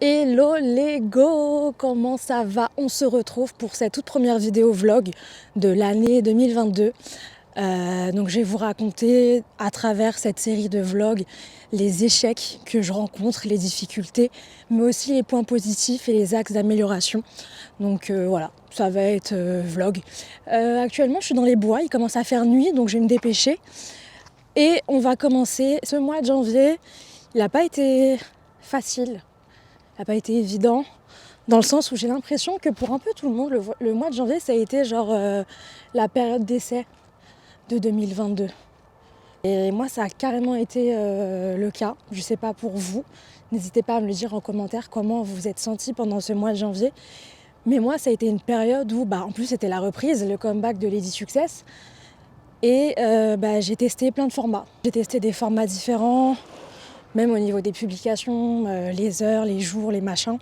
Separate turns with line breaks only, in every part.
Hello les go, comment ça va? On se retrouve pour cette toute première vidéo vlog de l'année 2022. Donc je vais vous raconter à travers cette série de vlogs les échecs que je rencontre, les difficultés, mais aussi les points positifs et les axes d'amélioration. Donc voilà, ça va être vlog. Actuellement je suis dans les bois, il commence à faire nuit donc je vais me dépêcher. Et on va commencer ce mois de janvier. Il n'a pas été facile. N'a pas été évident, dans le sens où j'ai l'impression que pour un peu tout le monde, le mois de janvier, ça a été genre la période d'essai de 2022. Et moi, ça a carrément été le cas. Je ne sais pas pour vous. N'hésitez pas à me le dire en commentaire comment vous vous êtes sentis pendant ce mois de janvier. Mais moi, ça a été une période où, en plus, c'était la reprise, le comeback de Lady Success. Et j'ai testé plein de formats. J'ai testé des formats différents, même au niveau des publications, les heures, les jours, les machins.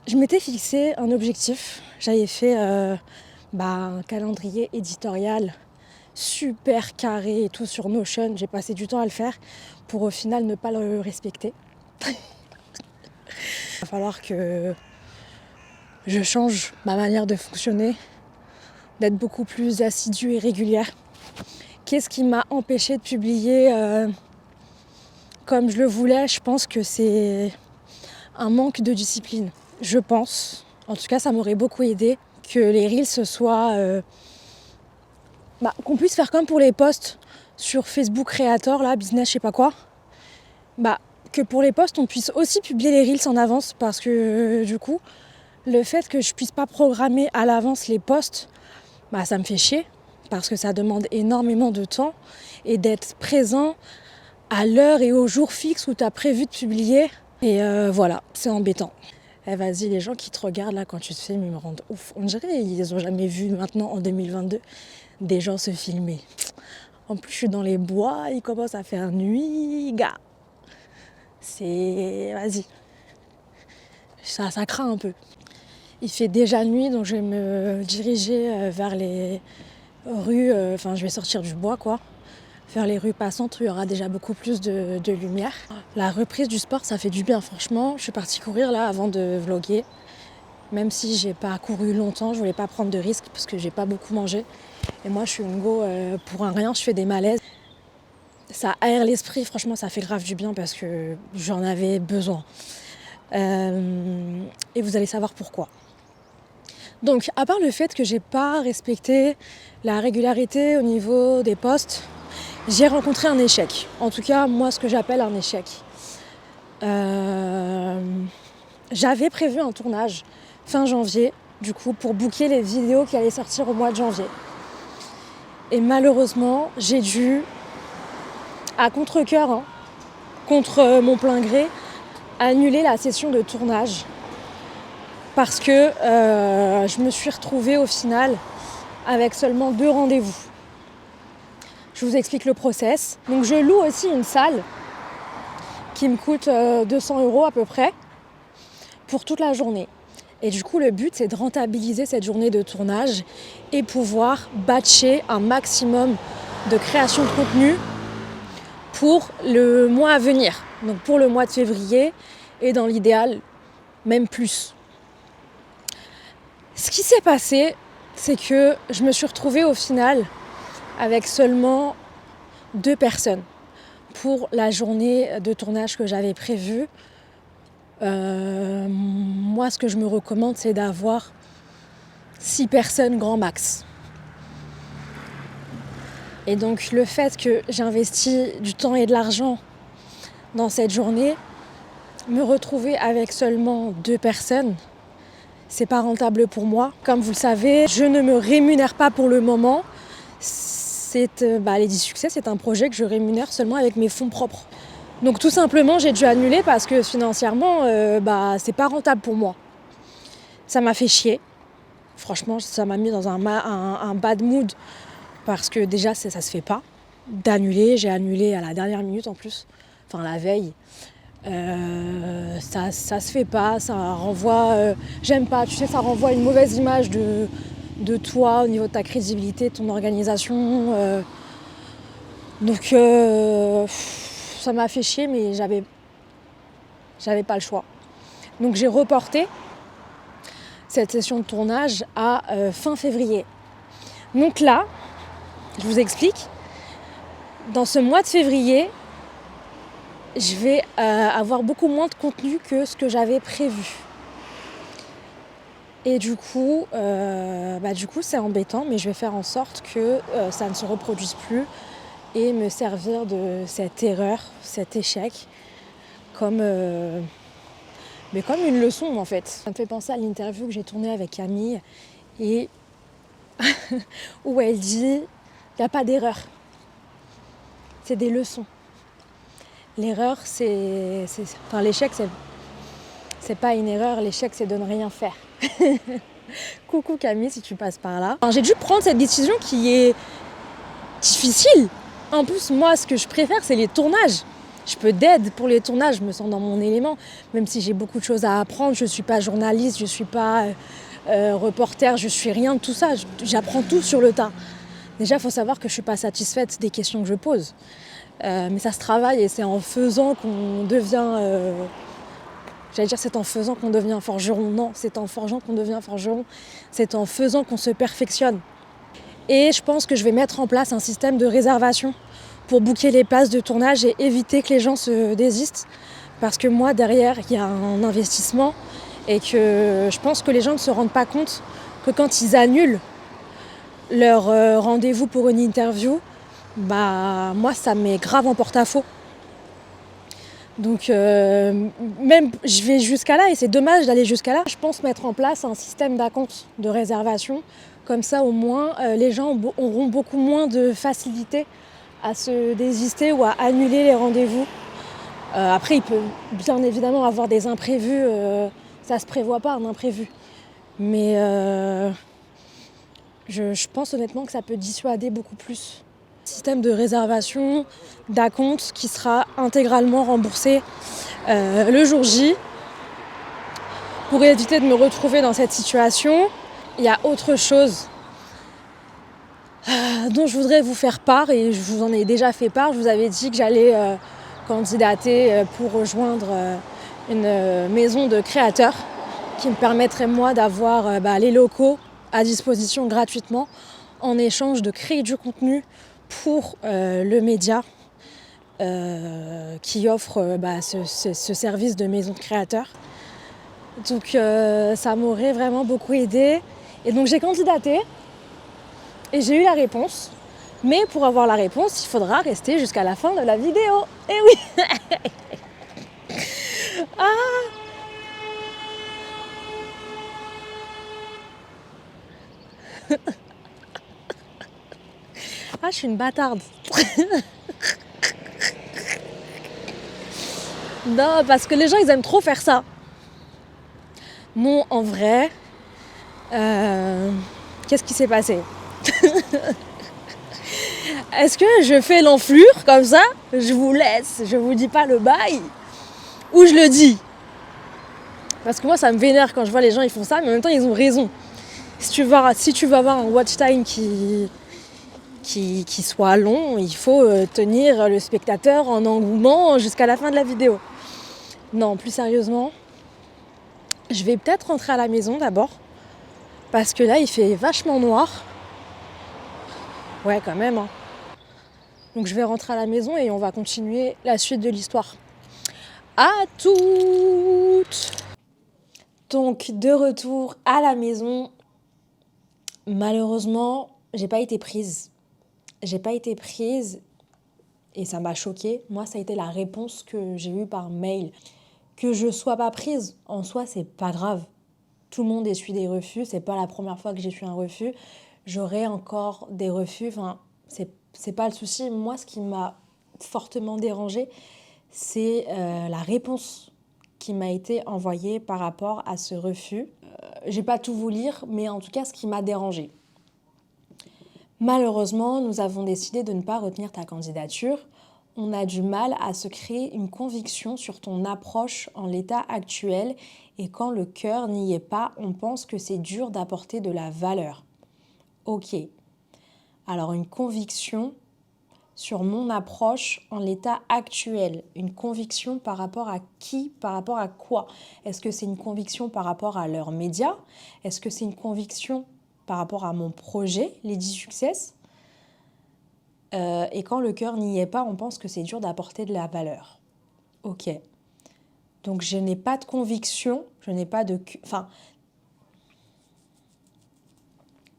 Je m'étais fixé un objectif. J'avais fait un calendrier éditorial super carré et tout sur Notion. J'ai passé du temps à le faire pour au final ne pas le respecter. Il va falloir que je change ma manière de fonctionner, d'être beaucoup plus assidue et régulière. Qu'est-ce qui m'a empêché de publier comme je le voulais? Je pense que c'est un manque de discipline. Je pense, en tout cas ça m'aurait beaucoup aidé, que les Reels soient... qu'on puisse faire comme pour les posts sur Facebook Creator, là, business je sais pas quoi. Que pour les posts on puisse aussi publier les Reels en avance, parce que du coup, le fait que je puisse pas programmer à l'avance les posts, ça me fait chier, parce que ça demande énormément de temps et d'être présent à l'heure et au jour fixe où tu as prévu de publier. Et voilà, c'est embêtant. Vas-y, les gens qui te regardent là quand tu te filmes, ils me rendent ouf. On dirait ils ont jamais vu maintenant en 2022 des gens se filmer. En plus, je suis dans les bois, il commence à faire nuit, gars. Vas-y. Ça craint un peu. Il fait déjà nuit, donc je vais me diriger vers les rues. Je vais sortir du bois, quoi. Vers les rues passantes où il y aura déjà beaucoup plus de lumière. La reprise du sport, ça fait du bien, franchement. Je suis partie courir là avant de vlogger. Même si j'ai pas couru longtemps, je voulais pas prendre de risques parce que j'ai pas beaucoup mangé. Et moi, je suis une go pour un rien, je fais des malaises. Ça aère l'esprit, franchement, ça fait grave du bien parce que j'en avais besoin. Et vous allez savoir pourquoi. Donc, à part le fait que j'ai pas respecté la régularité au niveau des posts, j'ai rencontré un échec. En tout cas, moi, ce que j'appelle un échec. J'avais prévu un tournage fin janvier, du coup, pour booker les vidéos qui allaient sortir au mois de janvier. Et malheureusement, j'ai dû, à contre-cœur, contre mon plein gré, annuler la session de tournage. Parce que je me suis retrouvée au final avec seulement 2 rendez-vous. Je vous explique le process. Donc je loue aussi une salle qui me coûte 200 € à peu près pour toute la journée. Et du coup, le but, c'est de rentabiliser cette journée de tournage et pouvoir batcher un maximum de création de contenu pour le mois à venir. Donc pour le mois de février et dans l'idéal, même plus. Ce qui s'est passé, c'est que je me suis retrouvée au final avec seulement 2 personnes pour la journée de tournage que j'avais prévue. Moi, ce que je me recommande, c'est d'avoir 6 personnes grand max. Et donc, le fait que j'investis du temps et de l'argent dans cette journée, me retrouver avec seulement 2 personnes, c'est pas rentable pour moi. Comme vous le savez, je ne me rémunère pas pour le moment. Lady Success, c'est un projet que je rémunère seulement avec mes fonds propres. Donc tout simplement, j'ai dû annuler parce que financièrement, c'est pas rentable pour moi. Ça m'a fait chier. Franchement, ça m'a mis dans un bad mood parce que déjà, ça se fait pas d'annuler. J'ai annulé à la dernière minute en plus, la veille. Ça se fait pas, ça renvoie... j'aime pas, tu sais, ça renvoie une mauvaise image de toi au niveau de ta crédibilité, de ton organisation. Donc ça m'a fait chier, mais j'avais pas le choix. Donc j'ai reporté cette session de tournage à fin février. Donc là, je vous explique, dans ce mois de février, je vais avoir beaucoup moins de contenu que ce que j'avais prévu. Et du coup, c'est embêtant, mais je vais faire en sorte que ça ne se reproduise plus et me servir de cette erreur, cet échec, comme une leçon en fait. Ça me fait penser à l'interview que j'ai tournée avec Camille et où elle dit il n'y a pas d'erreur, c'est des leçons. L'erreur, l'échec, c'est pas une erreur, l'échec, c'est de ne rien faire. Coucou Camille, si tu passes par là. J'ai dû prendre cette décision qui est difficile. En plus, moi, ce que je préfère, c'est les tournages. Je peux d'aide pour les tournages, je me sens dans mon élément. Même si j'ai beaucoup de choses à apprendre, je ne suis pas journaliste, je ne suis pas reporter, je ne suis rien de tout ça. J'apprends tout sur le tas. Déjà, il faut savoir que je ne suis pas satisfaite des questions que je pose. Mais ça se travaille et c'est en faisant qu'on devient... c'est en faisant qu'on devient forgeron. Non, c'est en forgeant qu'on devient forgeron. C'est en faisant qu'on se perfectionne. Et je pense que je vais mettre en place un système de réservation pour booker les places de tournage et éviter que les gens se désistent. Parce que moi, derrière, il y a un investissement et que je pense que les gens ne se rendent pas compte que quand ils annulent leur rendez-vous pour une interview, moi, ça me met grave en porte-à-faux. Donc même je vais jusqu'à là et c'est dommage d'aller jusqu'à là. Je pense mettre en place un système d'acompte de réservation. Comme ça au moins les gens auront beaucoup moins de facilité à se désister ou à annuler les rendez-vous. Après il peut bien évidemment avoir des imprévus, ça se prévoit pas un imprévu. Mais je pense honnêtement que ça peut dissuader beaucoup plus. Système de réservation, d'acompte qui sera intégralement remboursé le jour J pour éviter de me retrouver dans cette situation. Il y a autre chose dont je voudrais vous faire part et je vous en ai déjà fait part. Je vous avais dit que j'allais candidater pour rejoindre une maison de créateurs qui me permettrait moi d'avoir les locaux à disposition gratuitement en échange de créer du contenu pour le média qui offre ce service de maison de créateurs. Donc ça m'aurait vraiment beaucoup aidé. Et donc j'ai candidaté et j'ai eu la réponse. Mais pour avoir la réponse, il faudra rester jusqu'à la fin de la vidéo. Eh oui. Je suis une bâtarde. Non, parce que les gens, ils aiment trop faire ça. Non, en vrai, qu'est-ce qui s'est passé? Est-ce que je fais l'enflure comme ça? Je vous laisse, je vous dis pas le bail. Ou je le dis? Parce que moi, ça me vénère quand je vois les gens, ils font ça, mais en même temps, ils ont raison. Si tu veux avoir un watch time qui soit long, il faut tenir le spectateur en engouement jusqu'à la fin de la vidéo. Non, plus sérieusement, je vais peut-être rentrer à la maison d'abord, parce que là, il fait vachement noir. Ouais, quand même. Hein. Donc je vais rentrer à la maison et on va continuer la suite de l'histoire. À toutes! Donc, de retour à la maison, malheureusement, j'ai pas été prise. Et ça m'a choquée. Moi, ça a été la réponse que j'ai eue par mail. Que je sois pas prise, en soi, c'est pas grave. Tout le monde essuie des refus. C'est pas la première fois que j'essuie un refus. J'aurai encore des refus. Enfin, c'est pas le souci. Moi, ce qui m'a fortement dérangée, c'est la réponse qui m'a été envoyée par rapport à ce refus. J'ai pas tout vous lire, mais en tout cas, ce qui m'a dérangée. Malheureusement, nous avons décidé de ne pas retenir ta candidature. On a du mal à se créer une conviction sur ton approche en l'état actuel et quand le cœur n'y est pas, on pense que c'est dur d'apporter de la valeur. Ok. Alors une conviction, sur mon approche en l'état actuel. Une conviction par rapport à qui, par rapport à quoi? Est-ce que c'est une conviction par rapport à leurs médias? Est-ce que c'est une conviction par rapport à mon projet, Lady Success? Et quand le cœur n'y est pas, on pense que c'est dur d'apporter de la valeur. Ok. Donc je n'ai pas de conviction, je n'ai pas de... Enfin,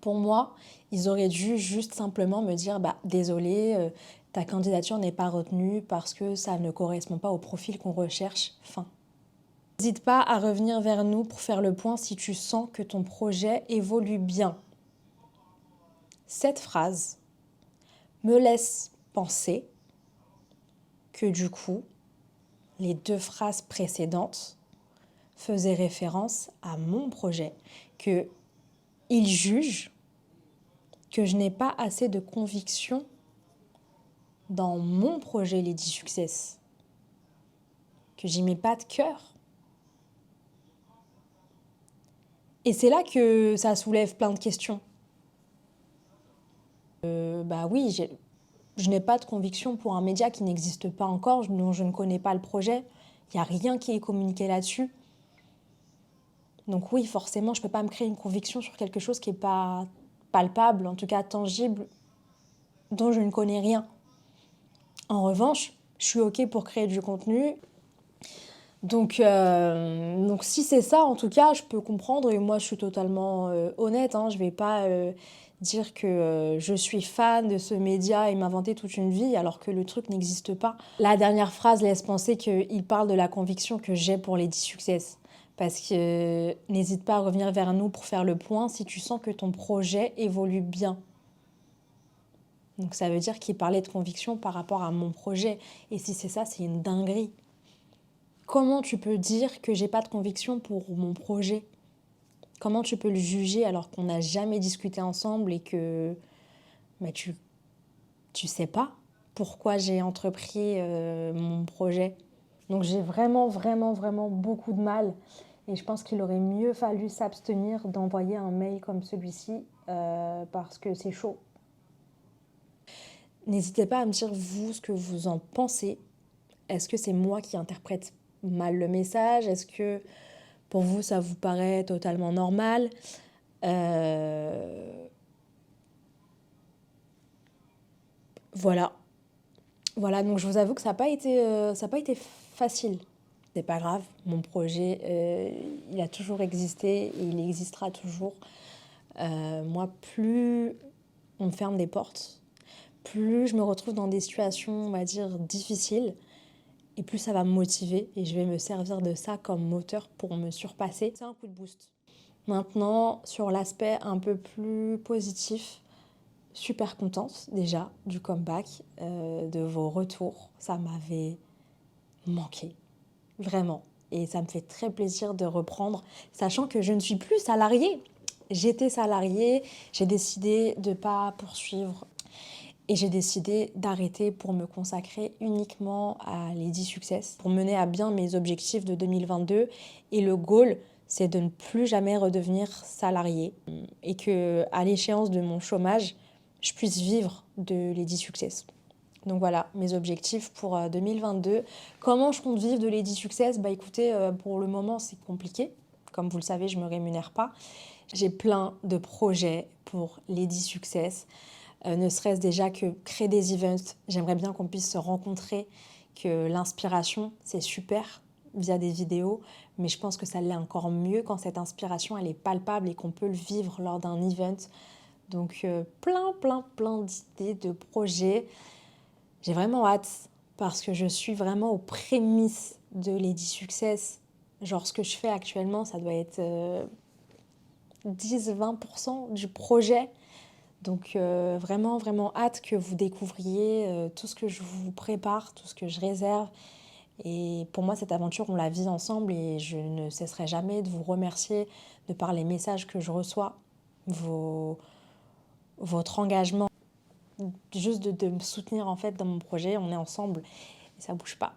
pour moi, ils auraient dû juste simplement me dire bah, désolé, ta candidature n'est pas retenue parce que ça ne correspond pas au profil qu'on recherche. Fin. N'hésite pas à revenir vers nous pour faire le point si tu sens que ton projet évolue bien. Cette phrase me laisse penser que du coup, les 2 phrases précédentes faisaient référence à mon projet, que il juge que je n'ai pas assez de conviction dans mon projet Lady Success, que j'y mets pas de cœur. Et c'est là que ça soulève plein de questions. Bah oui, je n'ai pas de conviction pour un média qui n'existe pas encore, dont je ne connais pas le projet. Il n'y a rien qui est communiqué là-dessus. Donc oui, forcément, je ne peux pas me créer une conviction sur quelque chose qui n'est pas palpable, en tout cas tangible, dont je ne connais rien. En revanche, je suis OK pour créer du contenu. Donc si c'est ça, en tout cas, je peux comprendre. Et moi, je suis totalement honnête. Je ne vais pas dire que je suis fan de ce média et m'inventer toute une vie alors que le truc n'existe pas. La dernière phrase laisse penser qu'il parle de la conviction que j'ai pour Lady Success. Parce que n'hésite pas à revenir vers nous pour faire le point si tu sens que ton projet évolue bien. Donc ça veut dire qu'il parlait de conviction par rapport à mon projet. Et si c'est ça, c'est une dinguerie. Comment tu peux dire que j'ai pas de conviction pour mon projet? Comment tu peux le juger alors qu'on n'a jamais discuté ensemble et que bah, tu sais pas pourquoi j'ai entrepris mon projet? Donc j'ai vraiment, vraiment, vraiment beaucoup de mal. Et je pense qu'il aurait mieux fallu s'abstenir d'envoyer un mail comme celui-ci parce que c'est chaud. N'hésitez pas à me dire, vous, ce que vous en pensez. Est-ce que c'est moi qui interprète mal le message? Est-ce que pour vous, ça vous paraît totalement normal? Voilà. Voilà, donc je vous avoue que ça n'a pas été facile. C'est pas grave, mon projet, il a toujours existé et il existera toujours. Moi, plus on me ferme des portes, plus je me retrouve dans des situations, on va dire, difficiles, et plus ça va me motiver et je vais me servir de ça comme moteur pour me surpasser. C'est un coup de boost. Maintenant, sur l'aspect un peu plus positif, super contente déjà du comeback, de vos retours. Ça m'avait manqué, vraiment. Et ça me fait très plaisir de reprendre, sachant que je ne suis plus salariée. J'étais salariée, j'ai décidé de ne pas poursuivre et j'ai décidé d'arrêter pour me consacrer uniquement à Lady Success, pour mener à bien mes objectifs de 2022. Et le goal, c'est de ne plus jamais redevenir salariée et qu'à l'échéance de mon chômage, je puisse vivre de Lady Success. Donc voilà, mes objectifs pour 2022. Comment je compte vivre de Lady Success? Bah écoutez, pour le moment, c'est compliqué. Comme vous le savez, je ne me rémunère pas. J'ai plein de projets pour Lady Success. Ne serait-ce déjà que créer des events. J'aimerais bien qu'on puisse se rencontrer, que l'inspiration, c'est super via des vidéos, mais je pense que ça l'est encore mieux quand cette inspiration, elle est palpable et qu'on peut le vivre lors d'un event. Donc plein d'idées, de projets. J'ai vraiment hâte parce que je suis vraiment aux prémices de Lady Success. Genre ce que je fais actuellement, ça doit être 10-20% du projet. Donc vraiment, vraiment hâte que vous découvriez tout ce que je vous prépare, tout ce que je réserve. Et pour moi, cette aventure, on la vit ensemble et je ne cesserai jamais de vous remercier de par les messages que je reçois, votre engagement, juste de me soutenir en fait dans mon projet. On est ensemble et ça bouge pas.